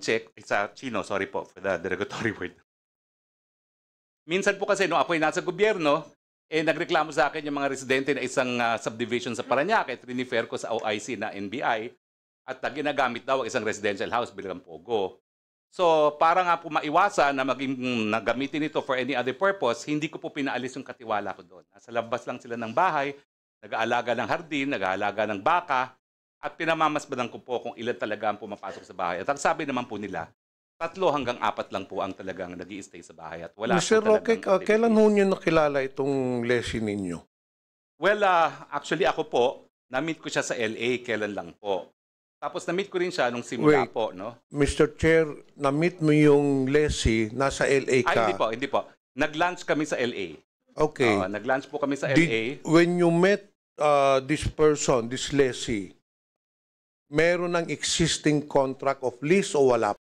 check sa Chino, sorry po for the derogatory word. Minsan po kasi nung ako'y nasa gobyerno, nagreklamo sa akin yung mga residente na isang subdivision sa Parañaque, trinifer ko sa OIC na NBI, at ginagamit daw ang isang residential house bilang pogo. So, para nga po maiwasan na nagamitin ito for any other purpose, hindi ko po pinaalis yung katiwala ko doon. Nasa labas lang sila ng bahay, nag-aalaga ng hardin, nag-aalaga ng baka, at pinamamasbadan ko po kung ilan talaga ang pumapasok sa bahay. At ang sabi naman po nila, 3 hanggang 4 lang po ang talagang nag-i-stay sa bahay. At wala Mr. po Roque, talagang kailan ho activities. niyo nakilala itong lessee ninyo? Well, actually ako po, na-meet ko siya sa LA, kailan lang po. Tapos na-meet ko rin siya nung simula Wait. po, no? Mr. Chair, na-meet mo yung lessee, nasa LA ka. Hindi po. Nag-lunch kami sa LA. Okay. Nag-lunch po kami sa LA. When you met this person, this lessee, meron ng existing contract of lease o wala?